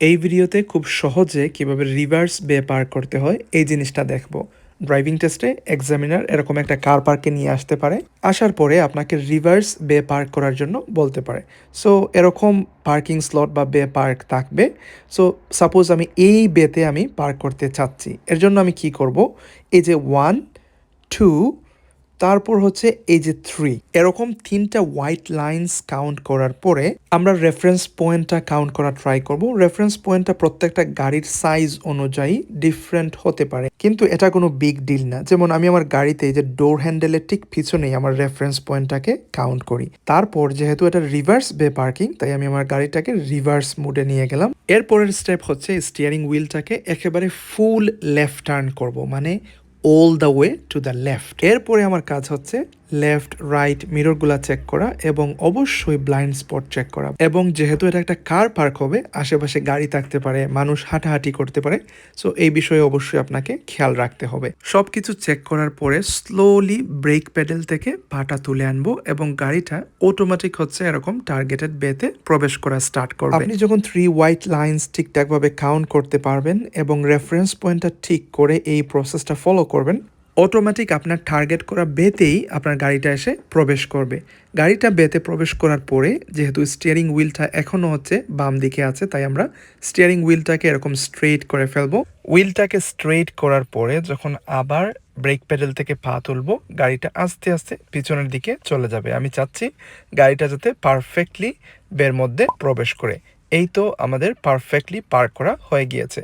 এই ভিডিওতে খুব সহজে কিভাবে রিভার্স বে পার্ক করতে হয় এই জিনিসটা দেখবো। ড্রাইভিং টেস্টে এক্সামিনার এরকম একটা কার পার্কে নিয়ে আসতে পারে, আসার পরে আপনাকে রিভার্স বে পার্ক করার জন্য বলতে পারে। সো এরকম পার্কিং স্লট বা বে পার্ক থাকবে। সো সাপোজ আমি এই বেতে আমি পার্ক করতে চাচ্ছি, এর জন্য আমি কি করব, এই যে 1 2 তারপর হচ্ছে এই যে 3, এরকম তিনটা হোয়াইট লাইন্স কাউন্ট করার পরে আমরা রেফারেন্স পয়েন্টটা কাউন্ট করা ট্রাই করব। রেফারেন্স পয়েন্টটা প্রত্যেকটা গাড়ির সাইজ অনুযায়ী ডিফারেন্ট হতে পারে, কিন্তু এটা কোনো বিগ ডিল না। যেমন আমি আমার গাড়িতে এই যে ডোর হ্যান্ডেলের ঠিক পিছনেই আমার রেফারেন্স পয়েন্টটাকে কাউন্ট করি। তারপর যেহেতু এটা রিভার্স বে পার্কিং, তাই আমি আমার গাড়িটাকে রিভার্স মোডে নিয়ে গেলাম। এরপরের স্টেপ হচ্ছে স্টিয়ারিং হুইলটাকে একেবারে ফুল লেফট টার্ন করব, মানে all the way to the left. এরপরে আমার কাজ হচ্ছে লেফট রাইট মিররগুলা চেক করা এবং অবশ্যই ব্লাইন্ড স্পট চেক করা। এবং যেহেতু এটা একটা কার পার্ক হবে, আশেপাশে গাড়ি থাকতে পারে, মানুষ হাঁটাহাঁটি করতে পারে, সো এই বিষয়ে অবশ্যই আপনাকে খেয়াল রাখতে হবে। সব কিছু চেক করার পরে স্লোলি ব্রেক প্যাডেল থেকে পাটা তুলে আনবো এবং গাড়িটা অটোমেটিক হচ্ছে এরকম টার্গেটেড বেতে প্রবেশ করা স্টার্ট করবে। আপনি যখন 3 হোয়াইট লাইন্স ঠিকঠাকভাবে কাউন্ট করতে পারবেন এবং রেফারেন্স পয়েন্টটা ঠিক করে এই প্রসেসটা ফলো করবেন, অটোমেটিক আপনার টার্গেট করা বেতেই আপনার গাড়িটা এসে প্রবেশ করবে। গাড়িটা বেতে প্রবেশ করার পরে যেহেতু স্টিয়ারিং হুইলটা এখনও হচ্ছে বাম দিকে আছে, তাই আমরা স্টিয়ারিং হুইলটাকে এরকম স্ট্রেট করে ফেলবো। হুইলটাকে স্ট্রেট করার পরে যখন আবার ব্রেক প্যাডেল থেকে পা তুলবো, গাড়িটা আস্তে আস্তে পিছনের দিকে চলে যাবে। আমি চাচ্ছি গাড়িটা যাতে পারফেক্টলি বের মধ্যে প্রবেশ করে। এই তো আমাদের পারফেক্টলি পার্ক করা হয়ে গিয়েছে।